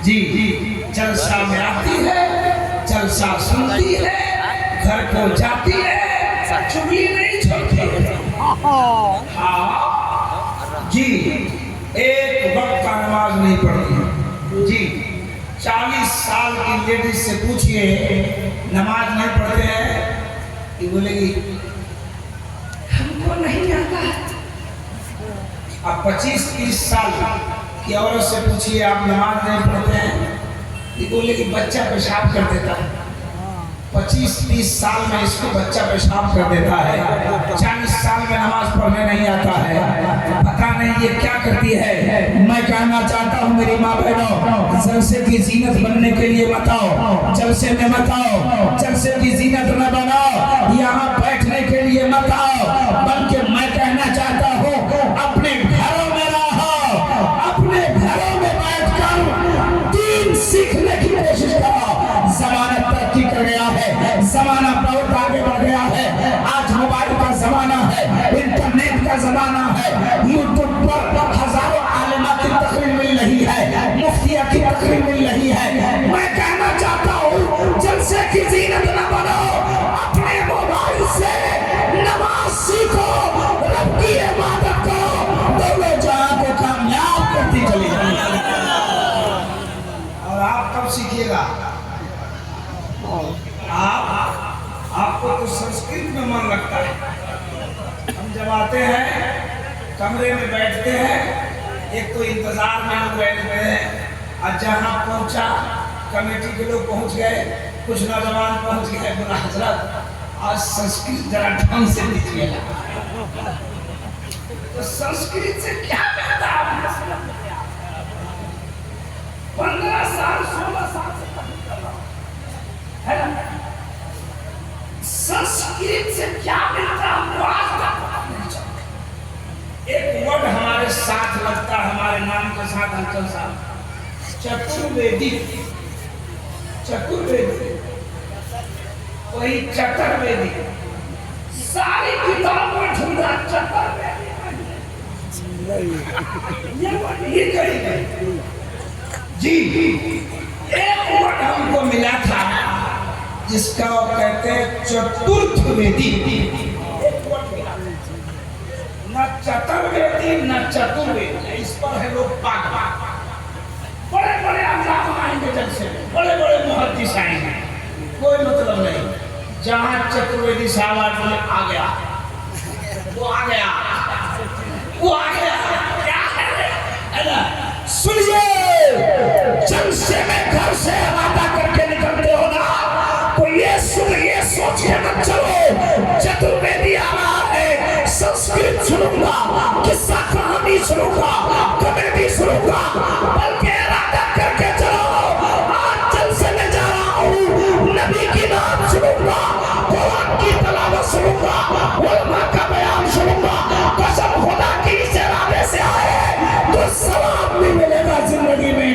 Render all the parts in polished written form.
जी जलसा में आती है, जलसा सुनती है, घर को जाती है, चुगली नहीं छोड़ती है। हाँ जी, एक वक्त का नमाज नहीं पढ़ती जी। 40 साल की लेडीज से पूछिए नमाज नहीं पढ़ते हैं, ये बोलेगी हमको नहीं आता। अब 25-30 साल की औरत से पूछिए आप नमाज नहीं पढ़ते हैं, ये बोलेगी बच्चा पेशाब कर देता है। 25-30 साल में इसको बच्चा पेशाब कर देता है, 40 साल में नमाज पढ़ने नहीं आता है, पता नहीं ये क्या करती है। मैं कहना चाहता हूँ मेरी माँ बहनों, जलसे की जीनत बनने के लिए मत आओ, जलसे में मत आओ, जलसे की जीनत न बनाओ, यहाँ बैठने के लिए मत आओ, बल्कि मैं कहना चाहता हूँ अपने घरों में रहो, अपने घरों में बैठकर दीन सीखने की कोशिश करो। जमाना तरक्की कर गया है, जमाना बहुत आगे बढ़ गया है। आज मोबाइल का जमाना है, इंटरनेट का जमाना है, यूट्यूब पर हजारों आलिमा की तकरीर मिल रही है, मुफ्तिया की तकरीर मिल रही है। मैं कहना चाहता हूँ जलसे की जीनत न बनो, अपने मोबाइल से नमाज सीखो, रब की इबादत करो, दोनों जहां को कामयाब करती चली जाएगी। और आप कब सीखिएगा? आपको तो संस्कृत में मन लगता है। हम जब आते हैं कमरे में बैठते हैं, एक तो इंतजार में लोग बैठते हैं, और जहाँ पहुँचा कमेटी के लोग पहुँच गए, कुछ नौजवान पहुँच गए, बोला हजरत आज संस्कृत जरा ढंग से दीजिएगा। तो संस्कृत से क्या मिलता है? 15 साल 16 साल से है ना? संस्कृत से क्या मिलता हमको आज तक पता नहीं चलता। एक वर्ड हमारे साथ लगता है, हमारे नाम के साथ अंचल साहब, चतुर्वेदी। चतुर्वेदी वही चतुर्वेदी, सारी किताबों में ढूंढा चतुर्वेदी ये कही गई जी। एक वर्ड हमको मिला था जिसका वो कहते हैं चतुर्थ वेदी। न चतुर्वेदी न चतुर्वेदी, इस पर है लोग पागल। बड़े बड़े अल्लाह आएंगे जलसे में, बड़े बड़े मुहद्दिस आएंगे, कोई मतलब नहीं। जहाँ चतुर्वेदी साहब आ गया, वो आ गया, वो आ गया, क्या है ना? सुनिए, जलसे में घर से वादा करके निकलते हो ना, तो ये सुन, ये सोच के मत चलो चतुर्वेदी आ रहा है, संस्कृत सुनूंगा, किस्सा कहानी सुनूंगा, कॉमेडी सुनूंगा, बल्कि इरादा करके चलो आज जलसे में जा रहा हूँ, नबी की नाम सुनूंगा, कुरान की तलावत सुनूंगा, उलमा का बयान सुनूंगा। कसम खुदा की इस इरादे से आए तो सवाब भी मिलेगा जिंदगी में।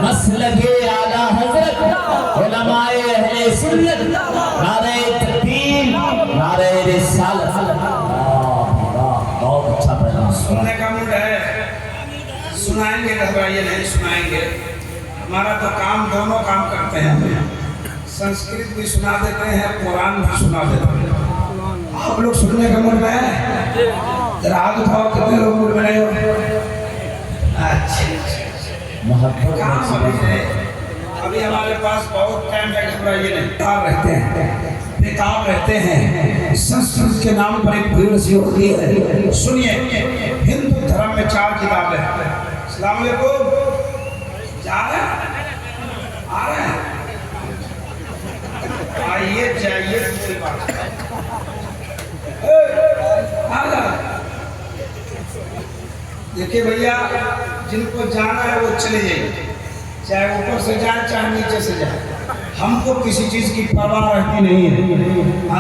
मसलके आला हज़रत उलमाए अहले सुन्नत, नारे तकबीर, नारे रिसालत। बहुत अच्छा पैगाम सुनने का मूड है, सुनाएंगे, घबराइए नहीं, सुनाएंगे। हमारा तो काम, दोनों काम करते हैं, संस्कृत भी सुना देते हैं, कुरान भी सुना देते हैं। आप लोग सुनने का मूड में है? जरा हाथ उठाओ, कितने लोग मूड में नहीं हो? अच्छा, अभी हमारे पास बहुत टाइम है, घबराइए नहीं। बेकार रहते हैं, बेकार रहते हैं, संस्कृत के नाम पर एक भीड़ सी होती है। सुनिए, हिंदू धर्म में 4 किताबें हैं। अस्सलाम वालेकुम, जा रहे हैं? आ रहे हैं? आइए जाइए, कोई बात नहीं। देखिए भैया, जिनको जाना है वो चले जाइए, चाहे ऊपर से जाए चाहे नीचे से जाए, हमको किसी चीज़ की परवाह रहती नहीं है।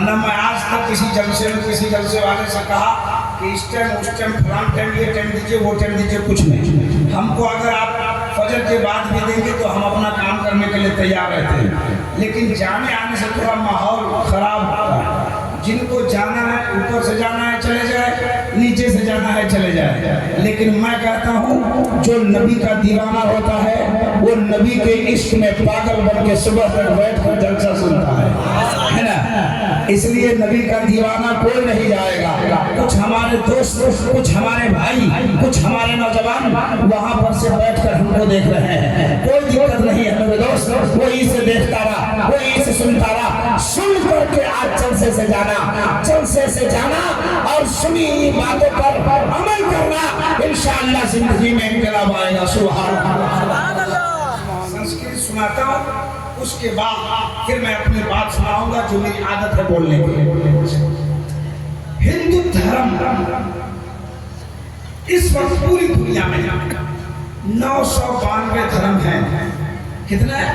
ना मैं आज तक किसी जलसे में किसी जलसे वाले से कहा कि इस टाइम उस टाइम फलान टाइम ये टाइम दीजिए वो टाइम दीजिए, कुछ नहीं। हमको अगर आप फजर के बाद भी देंगे तो हम अपना काम करने के लिए तैयार रहते हैं, लेकिन जाने आने से थोड़ा माहौल खराब होता है। जिनको जाना है ऊपर से जाना है चले जाए, चले जाए, लेकिन मैं कहता हूँ जो नबी का दीवाना होता है वो नबी के इश्क में पागल बन के सुबह तक बैठ कर जलसा सुनता है ना। इसलिए नबी का दीवाना कोई नहीं जाएगा। कुछ हमारे दोस्त, कुछ हमारे भाई, कुछ हमारे नौजवान वहां पर से बैठकर हमको देख रहे हैं, कोई दिक्कत नहीं है मेरे दोस्त, वही से देखता रहा, वही से सुनता रहा, सुन करके आज जलसे से जाना, जलसे से जाना और सुनी बातों पर अमल करना, इंशाअल्लाह जिंदगी में इनकलाब आएगा। सुभान अल्लाह। संस्कृत सुनाता हूँ, उसके बाद फिर मैं अपनी बात सुनाऊंगा जो मेरी आदत है बोलने की। हिंदू धर्म इस वक्त पूरी दुनिया में 992 धर्म है। कितना है?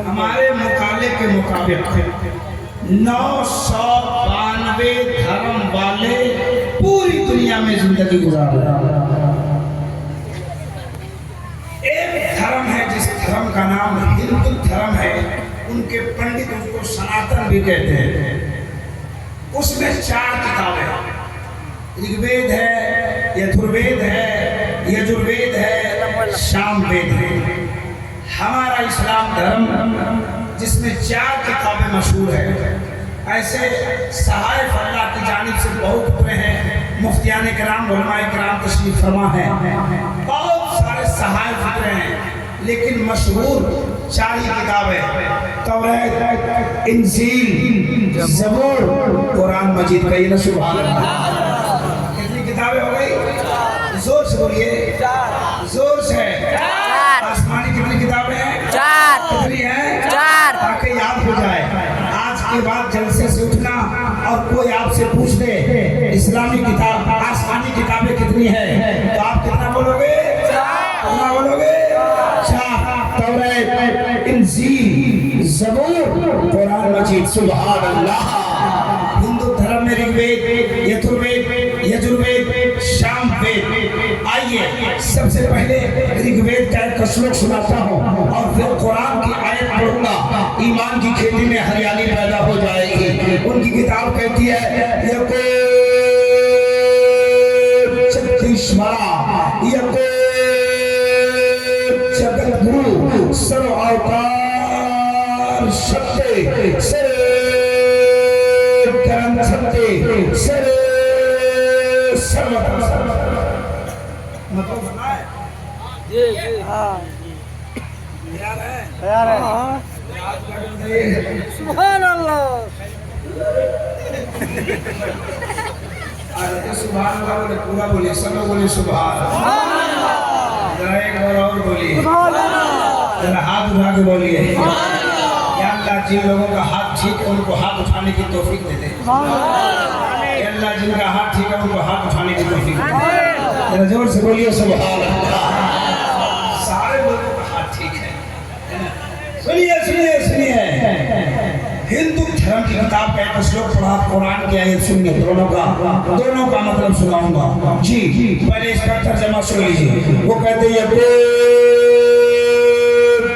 हमारे मुकाले के मुताबिक 992 धर्म वाले पूरी दुनिया में जिंदगी गुजार रहे हैं। एक धर्म है जिस धर्म का नाम हिंदू धर्म है, उनके पंडित उनको सनातन भी कहते हैं। उसमें 4 किताबें, ऋग्वेद है, यजुर्वेद है, यजुर्वेद है, सामवेद है। हमारा इस्लाम धर्म जिसमें 4 किताबें मशहूर है। ऐसे सहायफ अल्लाह की जानिब से बहुत हुए हैं, मुफ्तियान किराम, उलमाए किराम तशरीफ फरमा है, बहुत सारे सहायफ हुए हैं, लेकिन मशहूर 4 ही किताबें तौरात, इंजील, ज़बूर, कुरान मजीद। कहिए ना सुभान अल्लाह। कितनी किताबें हो गई? जोर से बोलिए, जोर से। आसमानी कितनी किताबें हैं? 4। कितनी हैं? 4। ताकि याद हो जाए। आज के बाद जलसे से उठना और कोई आपसे पूछ दे इस्लामी किताब, आसमानी किताबें कितनी है, तो आप कितना बोलोगे? 4। कितना बोलोगे? 4। तौरात, इंजील, ज़बूर, कुरान मजीद। सुभान अल्लाह। हिंदू धर्म में ऋग्वेद, यजुर्वेद, यजुर्वेद, सामवेद। आइए सबसे पहले ऋग्वेद का एक श्लोक सुनाता हूँ और फिर कुरान की आयत पढ़ूंगा। ईमान की खेती में हरियाली पैदा हो जाएगी। उनकी किताब कहती है यको छत्तीसवारा, यको जगत गुरु सर्व अवतार सत्य, सर्व ग्रंथ सत्य, सर्व मतलब सुना है? यार है सुभान अल्लाह। सुभान अल्लाह बोले, पूरा बोलिए, सब लोग बोलिए सुभान अल्लाह। जरा एक बार और बोलिए, जरा हाथ उठा के बोलिए। या अल्लाह जिन लोगों का हाथ ठीक है उनको हाथ उठाने की तौफीक दे दे। अल्लाह जिनका हाथ ठीक है उनको हाथ उठाने की तौफीक दे दे। जरा जोर से बोलिए सुभान अल्लाह। सारे लोगों का हाथ ठीक है। सुनिए सुनिए सुनिए, हिंदू धर्म की किताब का एक श्लोक पढ़ा, कुरान की आयत सुनिए, दोनों का मतलब सुनाऊंगा जी। पहले इसका तर्जमा सुन लीजिए। वो कहते हैं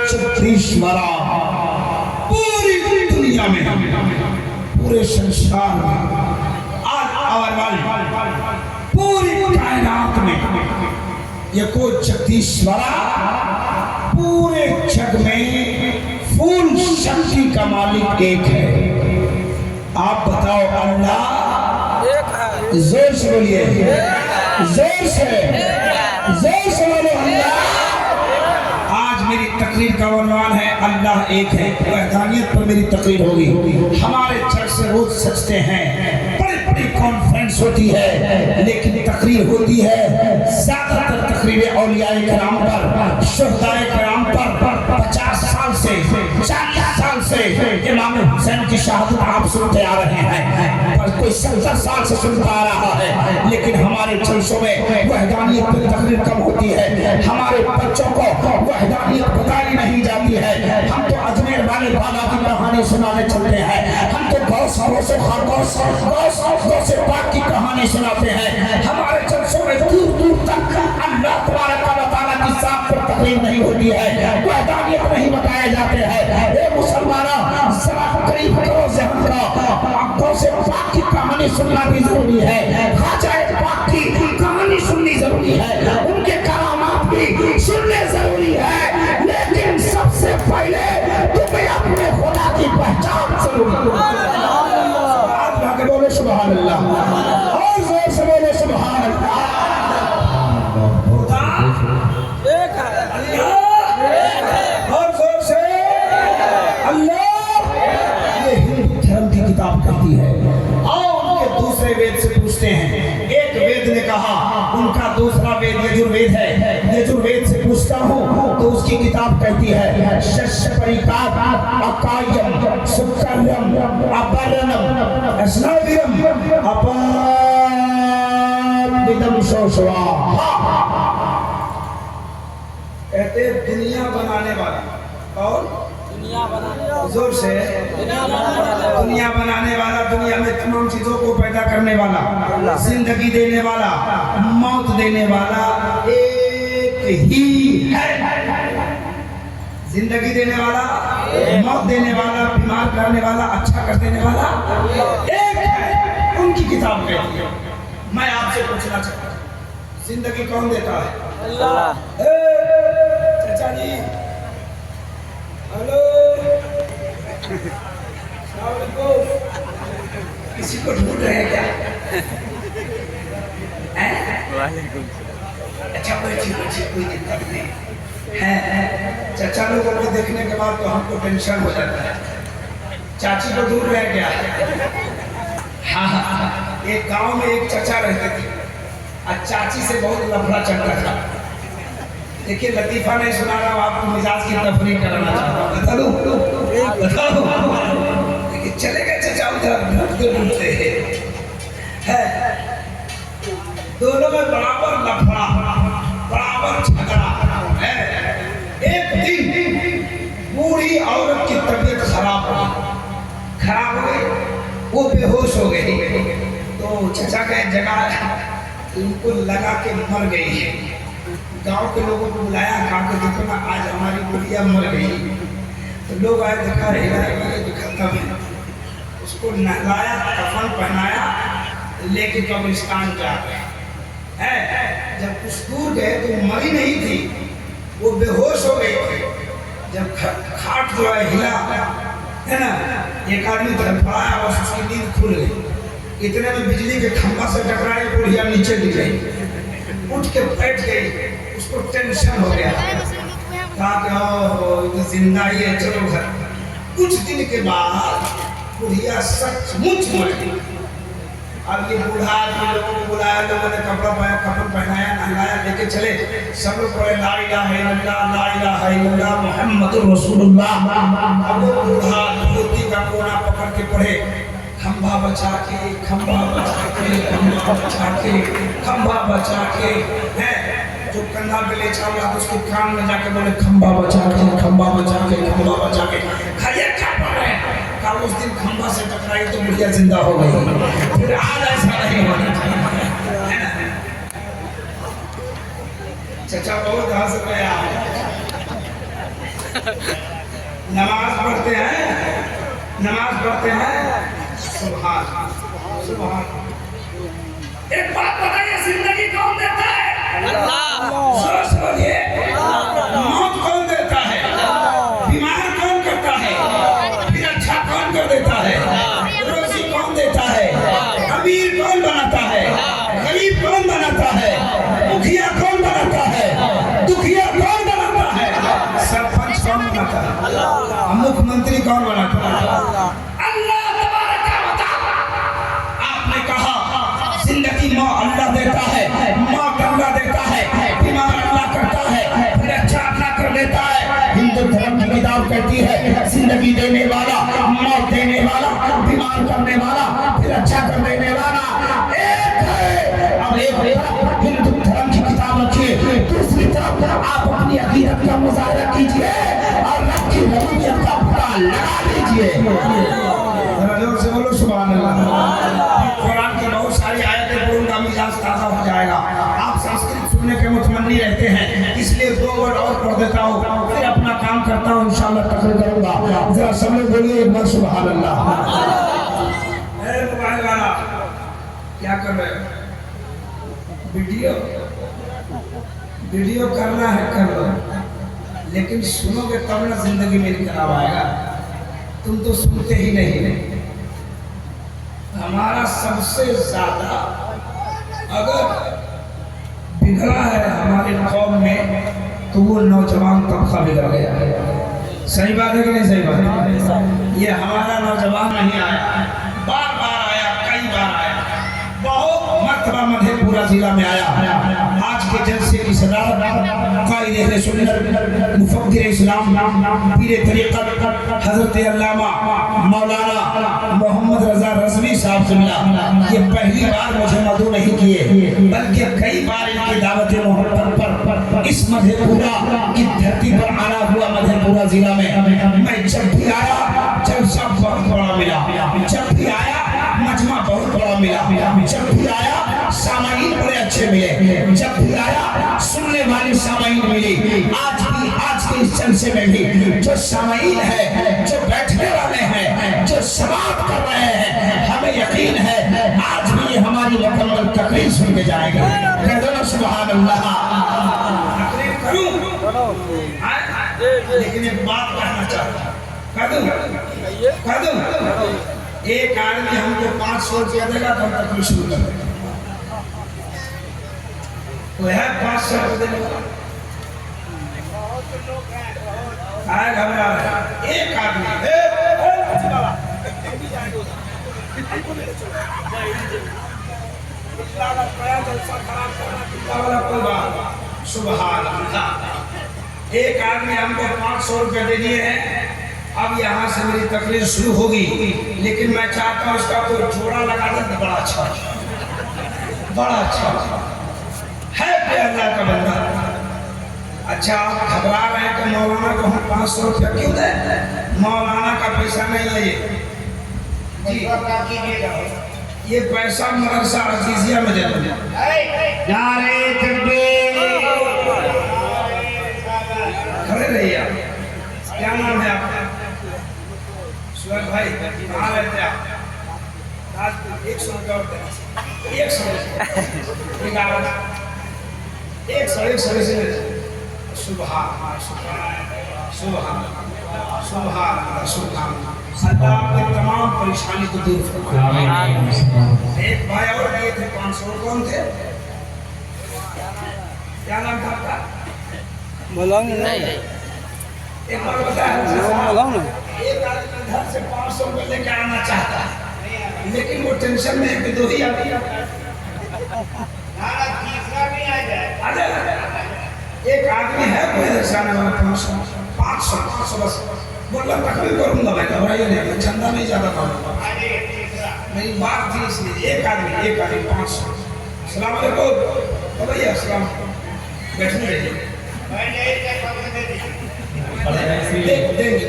छत्तीसवारा, पूरी दुनिया में, पूरे संसार में, पूरी कायनात में यको छत्तीसवारा, पूरे जग में फूल शक्ति का मालिक एक है। आप बताओ अल्लाह एक है। जोर से बोलिए, जोर से बोलो अल्लाह। आज मेरी तकरीर का उन्वान है अल्लाह एक है। वहदानियत पर मेरी तकरीर होगी। हमारे चर्च से रोज सजते हैं, बड़ी कॉन्फ्रेंस होती है, लेकिन तकरीर होती है ज्यादातर तकरीरें औलियाए किराम पर, शुहदाए किराम पर। 50 साल से, 40 साल से इमाम हुसैन की शहादत आप सुनते आ रहे हैं, पर कोई 70 साल से सुनता आ रहा है, लेकिन हमारे जलसों में वहदानियत पर तकरीर कम होती है। हमारे बच्चों को वहदानियत बताई नहीं जाती है। हम तो अजमेर वाले बाबा की कहानी सुनाने चलते हैं, हम तो गौस से पाक की कहानी सुनाते हैं। हमारे जलसों में दूर दूर तक अल्लाह तबारक व तआला की साथ पर तकरीर नहीं होती है, वहदानियत नहीं बताए जाते हैं। ए मुसलमानों, जरा करीब करो ज़हन का, गौस से पाक की कहानी सुनना भी जरूरी है। खाजा पाक की और जोर से बोलो सुभान अल्लाह। खुदा एक है, अल्लाह और जोर से अल्लाह। ये हिंदू धर्म की किताब कहती है। और उनके दूसरे वेद से पूछते हैं। एक वेद ने कहा, उनका दूसरा वेद यजुर्वेद है, यजुर्वेद से पूछता हूँ तो उसकी किताब कहती है शस्य परिकात अकायम सुकर्यम अपरणम स्नाविरम अपविदम शोषवा। कहते दुनिया बनाने वाला और जोर से दुनिया बनाने वाला, दुनिया में तमाम चीजों को पैदा करने वाला, जिंदगी देने वाला, मौत देने वाला एक ही है। जिंदगी देने वाला, मौत देने वाला, बीमार करने वाला, अच्छा कर देने वाला एक है। उनकी किताब कहती है। मैं आपसे पूछना चाहता हूँ, जिंदगी कौन देता है? अल्लाह। चाचा जी हेलो, किसी को ढूंढ रहे हैं क्या? अच्छा कोई दिक्कत नहीं है। चाचा लोगों को देखने के बाद तो हमको टेंशन हो जाता है। चाची को ढूंढ रहे हैं क्या? हाँ, एक गांव में एक चाचा रहते थे और चाची से बहुत लफड़ा चलता था। देखिए लतीफा नहीं सुना रहा हूँ, आपको मिजाज की तफरीक कराना चाहता हूँ। बताओ देखिए चले गए चाचा उधर ढूंढते हैं। दोनों में बराबर लफड़ा, बराबर झगड़ा है। एक दिन बूढ़ी औरत की तबीयत खराब हो गई, वो बेहोश हो गई। तो चाचा का जगह उनको लगा के मर गई है। गांव के लोगों को बुलाया, कहा कि देखो ना आज हमारी बुढ़िया मर गई। तो लोग आए, देखा खत्म है। उसको नहलाया, कफन पहनाया, लेके कब्रिस्तान जा गए। जब कुछ दूर गए तो मरी नहीं थी, वो बेहोश हो गई थी। जब खाट जो है हिला है ना, एक आदमी धड़फड़ाया और उसकी नींद खुल गई। इतने में बिजली के खंभा से टकराई, बुढ़िया नीचे गिर गई, उठ के बैठ गई। उसको टेंशन हो गया, कहा कि जिंदा ही है, चलो घर। कुछ दिन के बाद बुढ़िया सचमुच मर गई। अब ये बूढ़ा आदमी लोगों को बुलाया, लोगों ने कपड़ा पहनाया, नहलाया, लेके चले। सब लोग बोले ला इलाहा इल्लल्लाह, ला इलाहा इल्लल्लाह मुहम्मदुर रसूलुल्लाह। अब वो बूढ़ा धोती का कोना पकड़ के पढ़े, खंभा बचा के, खंभा बचा के, खंभा बचा के, खंभा बचा के। है जो कंधा पे ले चला तो उसके कान में जाके बोले खंभा बचा के, खंभा बचा के, खंभा बचा के। खैर क्या पढ़ रहे हैं? कहा उस दिन खंभा से टकराई तो बुढ़िया जिंदा हो गई। फिर आज ऐसा नहीं होना चाहिए। चाचा बहुत हंस गया। नमाज पढ़ते हैं, नमाज पढ़ते हैं। सुभान सुभान। एक बात बताइए, जिंदगी कौन देता है? जोर से बोलिए। मौत कौन देता है? बीमार कौन करता है? फिर अच्छा कौन कर देता है? रोजी कौन देता है? अमीर कौन बनाता है? गरीब कौन बनाता है? मुखिया कौन बनाता है? दुखिया कौन बनाता है? सरपंच कौन बनाता है? मुख्यमंत्री कौन बनाता है? अल्लाह तबारक व तआला। आपने कहा जिंदगी माँ अल्लाह देता है, माँ अल्लाह देता है, बीमार अल्लाह करता है, फिर अच्छा अल्लाह कर देता है। हिंदू धर्म की किताब कहती है जिंदगी देने वाला, मौत देने वाला, बीमार करने वाला, फिर अच्छा कर देने वाला एक है। अब एक हिंदू धर्म की किताब रखिए, दूसरी तरफ आप अपनी अकीदत का मुजाहरा कीजिए और रब की रबूबियत का पता लगा लीजिए। जोर से बोलो सुभान अल्लाह। कुरान की बहुत सारी आयतें पढ़ूंगा, मिजाज ताज़ा हो जाएगा। आप संस्कृत सुनने के मुतमन्नी रहते हैं, इसलिए 2 वर्ड और पढ़ देता हूँ, फिर अपना काम करता हूँ, इंशाअल्लाह तकरीर करूंगा। जरा सब लोग बोलिए एक बार सुभान अल्लाह। मोबाइल वाला क्या कर रहे हो? वीडियो करना है कर लो, लेकिन सुनोगे तब ना जिंदगी में निकल आएगा। तुम तो सुनते ही नहीं। हमारा सबसे ज्यादा अगर बिगड़ा है हमारे कौम में तो वो नौजवान तबका बिगड़ गया है। सही बात है कि नहीं सही बात है? ये हमारा नौजवान नहीं आया, बार बार आया, कई बार आया, बहुत मरतबा मधेपुरा जिला में आया। आज के जलसे की सदारत कायद अहले सुन्नत मुफक्किर इस्लाम पीर तरीक़त हज़रत अल्लामा मौलाना मोहम्मद रज़ा रज़वी साहब से मिला। ये पहली बार मुझे मदऊ नहीं किए, बल्कि कई बार इनकी दावत मोहब्बत पर इस मधेपुरा की धरती पर आना हुआ। मधेपुरा जिला में मैं जब भी आया जलसा बहुत बड़ा मिला, जब भी आया मजमा बहुत बड़ा मिला, जब भी आया सामाईन बड़े अच्छे मिले, जब भी आया सुनने वाली सामाईन मिली। आज के इस जलसे में भी जो सामाईन है, जो बैठने वाले हैं, जो समाप्त कर रहे हैं, हमें यकीन है आज भी ये हमारी मुकम्मल तकरीर सुन के जाएंगे। कह दो ना सुभान अल्लाह। तकरीर करूं लेकिन एक बात कहना चाहता हूं, कह दूं एक आदमी हमको 500 रुपया देगा तो हम तकरीर शुरू कर देंगे। वो है 500 रुपये देने वाला, घबरा रहा एक आदमी सुभान अल्लाह। एक आदमी हमको 500 रुपये दे दिए हैं। अब यहाँ से मेरी तकरीर शुरू होगी, लेकिन मैं चाहता हूँ उसका कोई जोड़ा लगा दे तो बड़ा अच्छा है। अल्लाह का बंदा अच्छा आप घबरा रहे हैं कि मौलाना को हम 500 रुपया क्यों दें? मौलाना का पैसा नहीं है ये पैसा मदरसा अजीजिया में जमा खड़े रहिए आप। क्या नाम है आपका? सुहेल भाई कहाँ रहते आप? 100 रुपया और देना, 100 अल्लाह आपकी तमाम परेशानी को दूर फरमाए। एक भाई और दिए थे 500, कौन थे? क्या नाम था आपका? एक बार बताया एक आदमी घर से 500 रुपये लेके आना चाहता है, लेकिन वो टेंशन में है कि 2 ही आदमी एक आदमी है कोई दर्शाने वाला 500 बस बोला तकलीफ करूंगा मैं, घबराइए नहीं, चंदा नहीं ज्यादा करूंगा। मेरी बात थी इसलिए एक आदमी 500। अस्सलाम वालेकुम भैया, अस्सलाम बैठने रहिए। देंगे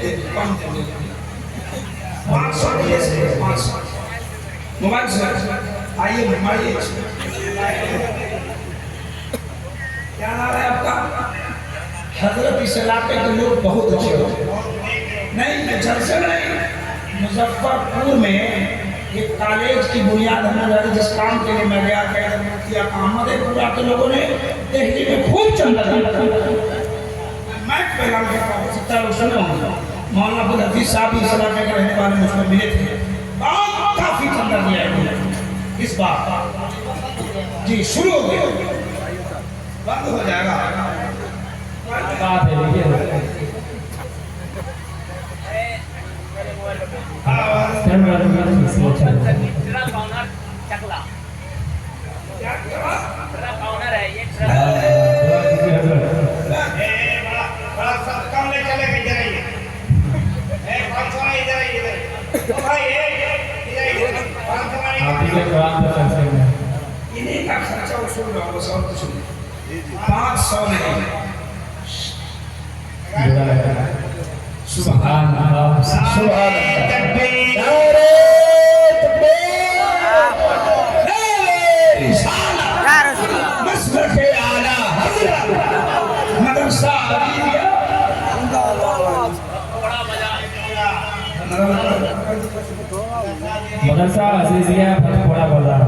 500 मोबाइल से आइए घुमाइए। क्या नाम है आपका? हजरत इस इलाके के लोग बहुत अच्छे होते नहीं, जलसे नहीं, मुजफ्फरपुर में एक कॉलेज की बुनियाद हमने डाली जिस काम के लिए मैं गया किया काम। मधेपुरा के लोगों ने दिल्ली में खूब चंदा मैं पैगाम करता हूँ, सकता है मौलाना अब्दुल हफीज साहब इस इलाके के रहने वाले मुझको मिले थे, काफी चंदा दिया है इस बार जी। शुरू हो गया, बंद हो जाएगा बात है। इन्हीं का खर्चा उसूल रहा 500 नहीं। सुभान अल्लाह, सुभान मदरसा अजीजिया थोड़ा बाजार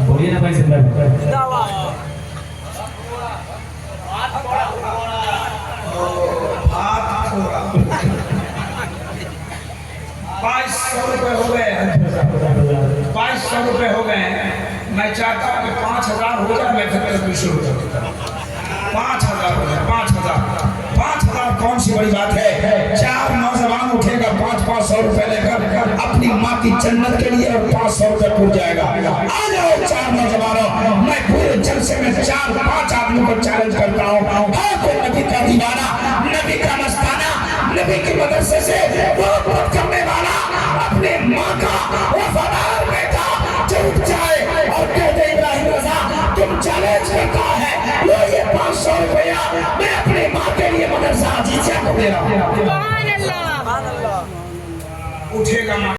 बोलिए ना भाई जिंदा ₹500 हो गए। 2200 रुपए हो गए हैं। मैं चाहता हूँ कि 5000 हो जाए, मैं फिर भी शुरू कर देता हूँ। 5000 हो जाए, 5000 कौन सी बड़ी बात है। 4 नौजवान उठेगा 500 रुपए लेकर अपनी माँ की जन्नत के लिए, और 500 रुपए पूछ जाएगा। आ जाओ 4 नौजवानों, मैं पूरे जलसे में 4-5 आदमियों को चैलेंज करता हूँ। हाँ, कोई नबी का दीवाना, नबी का मस्ताना, नबी की मदरसे से मोहब्बत करने वाला, अपने माँ का वफादार बेटा जो उठ जाए और कहते इब्राहिम रजा तुम चैलेंज करता है, लो ये 500 रुपया मैं अपनी माँ के लिए मदरसा जीजा को दे रहा हूँ। उठेगा।